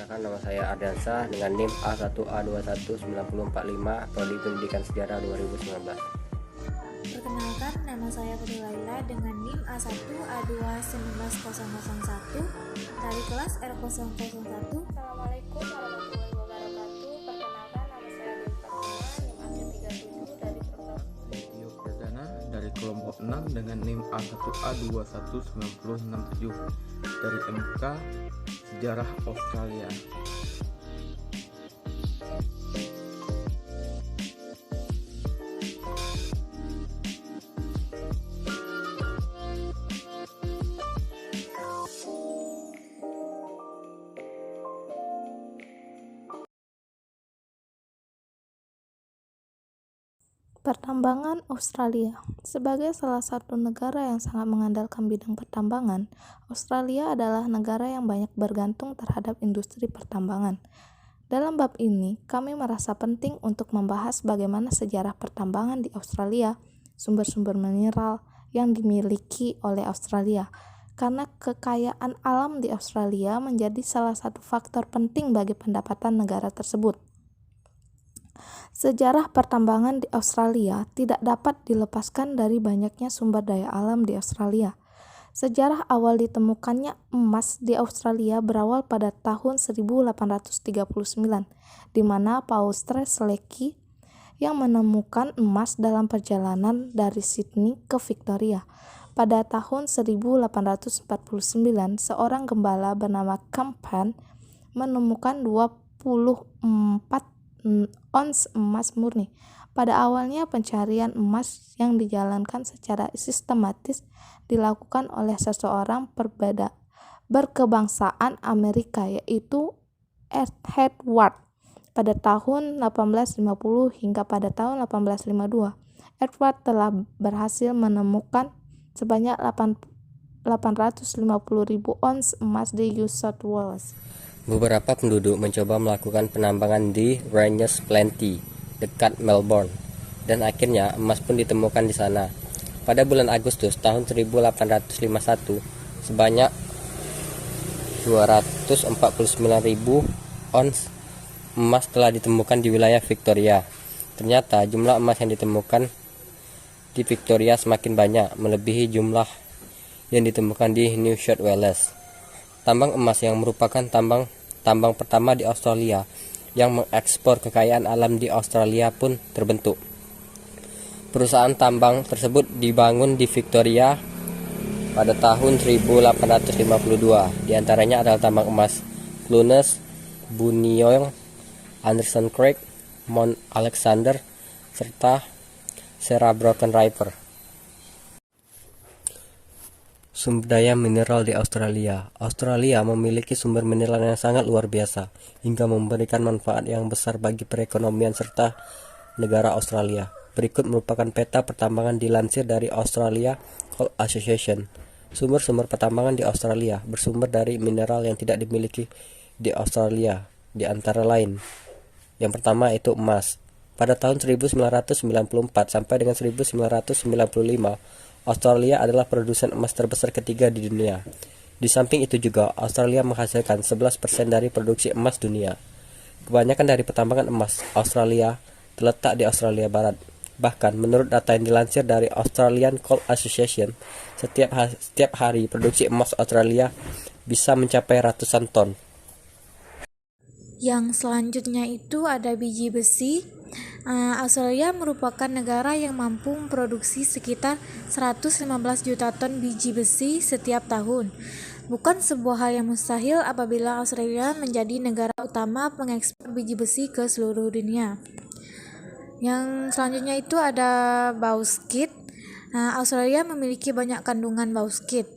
Perkenalkan, nama saya Ardiansyah dengan NIM A1A219045, Prodi Pendidikan Sejarah 2019. Perkenalkan, nama saya Putri Laila dengan NIM A1A2 19001 dari kelas R001. Assalamualaikum warahmatullahi wabarakatuh. Perkenalkan, nama saya Dewi Fatima, NIM A37 dari kelompok Tio Perdana dari kelompok 6 dengan NIM A1A219067 dari MK Sejarah Australia. Pertambangan Australia. Sebagai salah satu negara yang sangat mengandalkan bidang pertambangan, Australia adalah negara yang banyak bergantung terhadap industri pertambangan. Dalam bab ini, kami merasa penting untuk membahas bagaimana sejarah pertambangan di Australia, sumber-sumber mineral yang dimiliki oleh Australia, karena kekayaan alam di Australia menjadi salah satu faktor penting bagi pendapatan negara tersebut. Sejarah pertambangan di Australia tidak dapat dilepaskan dari banyaknya sumber daya alam di Australia. Sejarah awal ditemukannya emas di Australia berawal pada tahun 1839, di mana Paul Strzelecki yang menemukan emas dalam perjalanan dari Sydney ke Victoria. Pada tahun 1849, seorang gembala bernama Campan menemukan 24 ons emas murni. Pada awalnya pencarian emas yang dijalankan secara sistematis dilakukan oleh seseorang berkebangsaan Amerika, yaitu Edward. Pada tahun 1850 hingga pada tahun 1852, Edward telah berhasil menemukan sebanyak 850.000 ons emas di New South Wales. Beberapa penduduk mencoba melakukan penambangan di Ranges Plenty, dekat Melbourne, dan akhirnya emas pun ditemukan di sana. Pada bulan Agustus tahun 1851, sebanyak 249.000 ons emas telah ditemukan di wilayah Victoria. Ternyata jumlah emas yang ditemukan di Victoria semakin banyak, melebihi jumlah yang ditemukan di New South Wales. Tambang emas yang merupakan tambang pertama di Australia yang mengekspor kekayaan alam di Australia pun terbentuk. Perusahaan tambang tersebut dibangun di Victoria pada tahun 1852. Di antaranya adalah tambang emas Clunes, Buninyong, Anderson Creek, Mount Alexander, serta Sarah Broken River. Sumber daya mineral di Australia. Australia memiliki sumber mineral yang sangat luar biasa, hingga memberikan manfaat yang besar bagi perekonomian serta negara Australia. Berikut merupakan peta pertambangan dilansir dari Australia Coal Association. Sumber-sumber pertambangan di Australia bersumber dari mineral yang tidak dimiliki di Australia, di antara lain. Yang pertama itu emas. Pada tahun 1994 sampai dengan 1995, Australia adalah produsen emas terbesar ketiga di dunia. Di samping itu juga, Australia menghasilkan 11% dari produksi emas dunia. Kebanyakan dari pertambangan emas Australia terletak di Australia Barat. Bahkan, menurut data yang dilansir dari Australian Coal Association, setiap hari produksi emas Australia bisa mencapai ratusan ton. Yang selanjutnya itu ada biji besi. Australia merupakan negara yang mampu memproduksi sekitar 115 juta ton biji besi setiap tahun. Bukan sebuah hal yang mustahil apabila Australia menjadi negara utama pengekspor biji besi ke seluruh dunia. Yang selanjutnya itu ada bauxit. Australia memiliki banyak kandungan bauxit.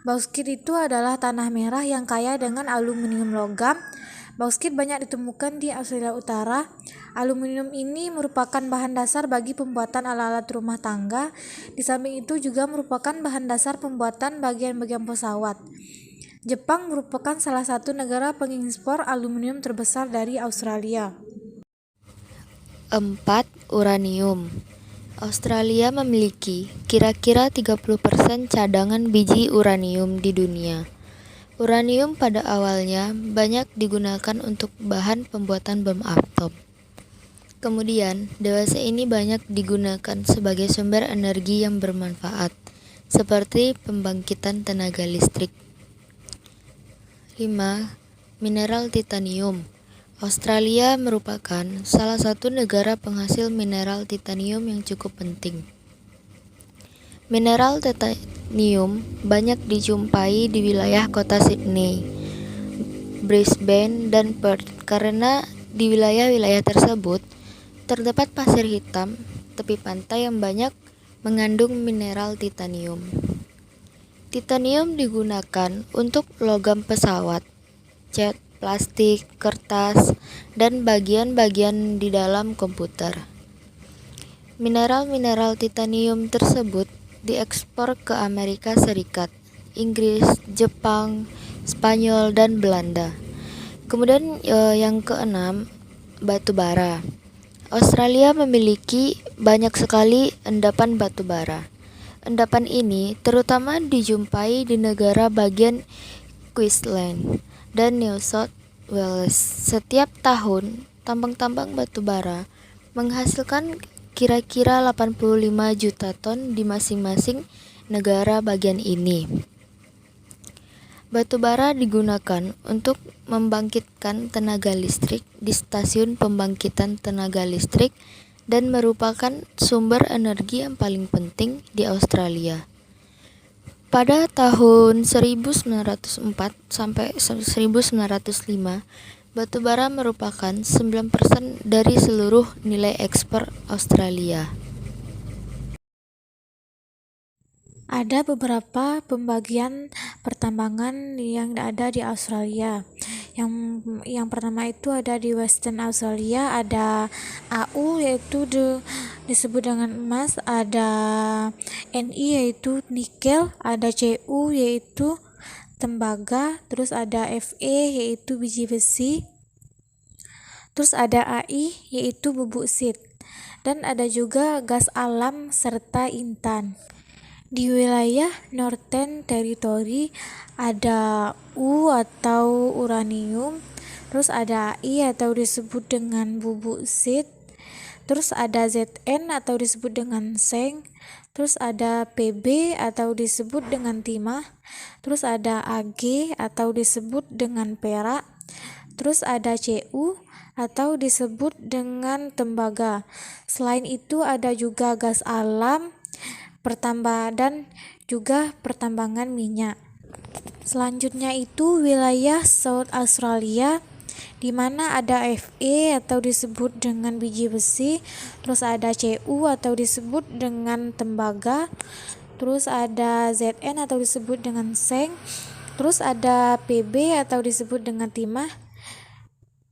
Bauxit itu adalah tanah merah yang kaya dengan aluminium logam. Bauxit banyak ditemukan di Australia Utara. Aluminium ini merupakan bahan dasar bagi pembuatan alat-alat rumah tangga. Di samping itu juga merupakan bahan dasar pembuatan bagian-bagian pesawat. Jepang merupakan salah satu negara pengekspor aluminium terbesar dari Australia. 4. Uranium. Australia memiliki kira-kira 30% cadangan biji uranium di dunia. Uranium pada awalnya banyak digunakan untuk bahan pembuatan bom atom. Kemudian, dewasa ini banyak digunakan sebagai sumber energi yang bermanfaat, seperti pembangkitan tenaga listrik. 5. Mineral titanium. Australia merupakan salah satu negara penghasil mineral titanium yang cukup penting. Mineral titanium banyak dijumpai di wilayah kota Sydney, Brisbane, dan Perth karena di wilayah-wilayah tersebut terdapat pasir hitam tepi pantai yang banyak mengandung mineral titanium. Titanium digunakan untuk logam pesawat, cat, plastik, kertas, dan bagian-bagian di dalam komputer. Mineral-mineral titanium tersebut diekspor ke Amerika Serikat, Inggris, Jepang, Spanyol, dan Belanda. Kemudian yang keenam, batu bara. Australia memiliki banyak sekali endapan batu bara. Endapan ini terutama dijumpai di negara bagian Queensland dan New South Wales. Setiap tahun, tambang-tambang batu bara menghasilkan kira-kira 85 juta ton di masing-masing negara bagian ini. Batu bara digunakan untuk membangkitkan tenaga listrik di stasiun pembangkitan tenaga listrik dan merupakan sumber energi yang paling penting di Australia. Pada tahun 1904 sampai 1905, batu bara merupakan 9% dari seluruh nilai ekspor Australia. Ada beberapa pembagian pertambangan yang ada di Australia. Yang pertama itu ada di Western Australia, ada AU yaitu disebut dengan emas, ada Ni yaitu nikel, ada Cu yaitu tembaga, terus ada Fe yaitu biji besi, terus ada Ai yaitu bubuksit, dan ada juga gas alam serta intan. Di wilayah Northern Territory ada U atau uranium, terus ada Ai atau disebut dengan bubuksit, terus ada Zn atau disebut dengan seng, terus ada Pb atau disebut dengan timah, terus ada Ag atau disebut dengan perak, terus ada Cu atau disebut dengan tembaga. Selain itu ada juga gas alam, dan juga pertambangan minyak. Selanjutnya itu wilayah South Australia, di mana ada Fe atau disebut dengan biji besi, terus ada Cu atau disebut dengan tembaga, terus ada Zn atau disebut dengan seng, terus ada Pb atau disebut dengan timah,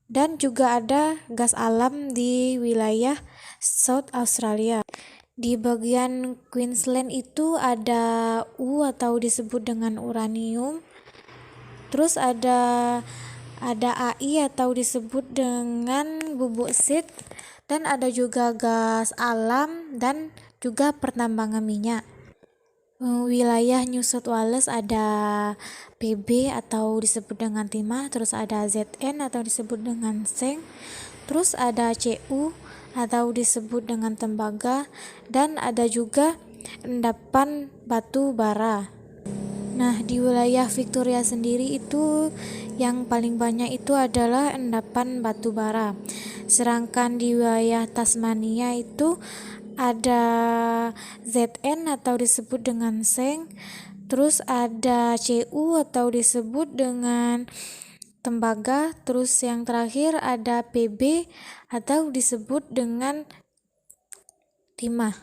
dan juga ada gas alam di wilayah South Australia. Di bagian Queensland itu ada U atau disebut dengan uranium, terus ada Ai atau disebut dengan bubuksit, dan ada juga gas alam dan juga pertambangan minyak. Wilayah New South Wales ada Pb atau disebut dengan timah, terus ada Zn atau disebut dengan seng, terus ada Cu atau disebut dengan tembaga, dan ada juga endapan batu bara. Nah, di wilayah Victoria sendiri itu yang paling banyak itu adalah endapan batu bara. Sedangkan di wilayah Tasmania itu ada Zn atau disebut dengan seng, terus ada Cu atau disebut dengan tembaga, terus yang terakhir ada Pb atau disebut dengan timah.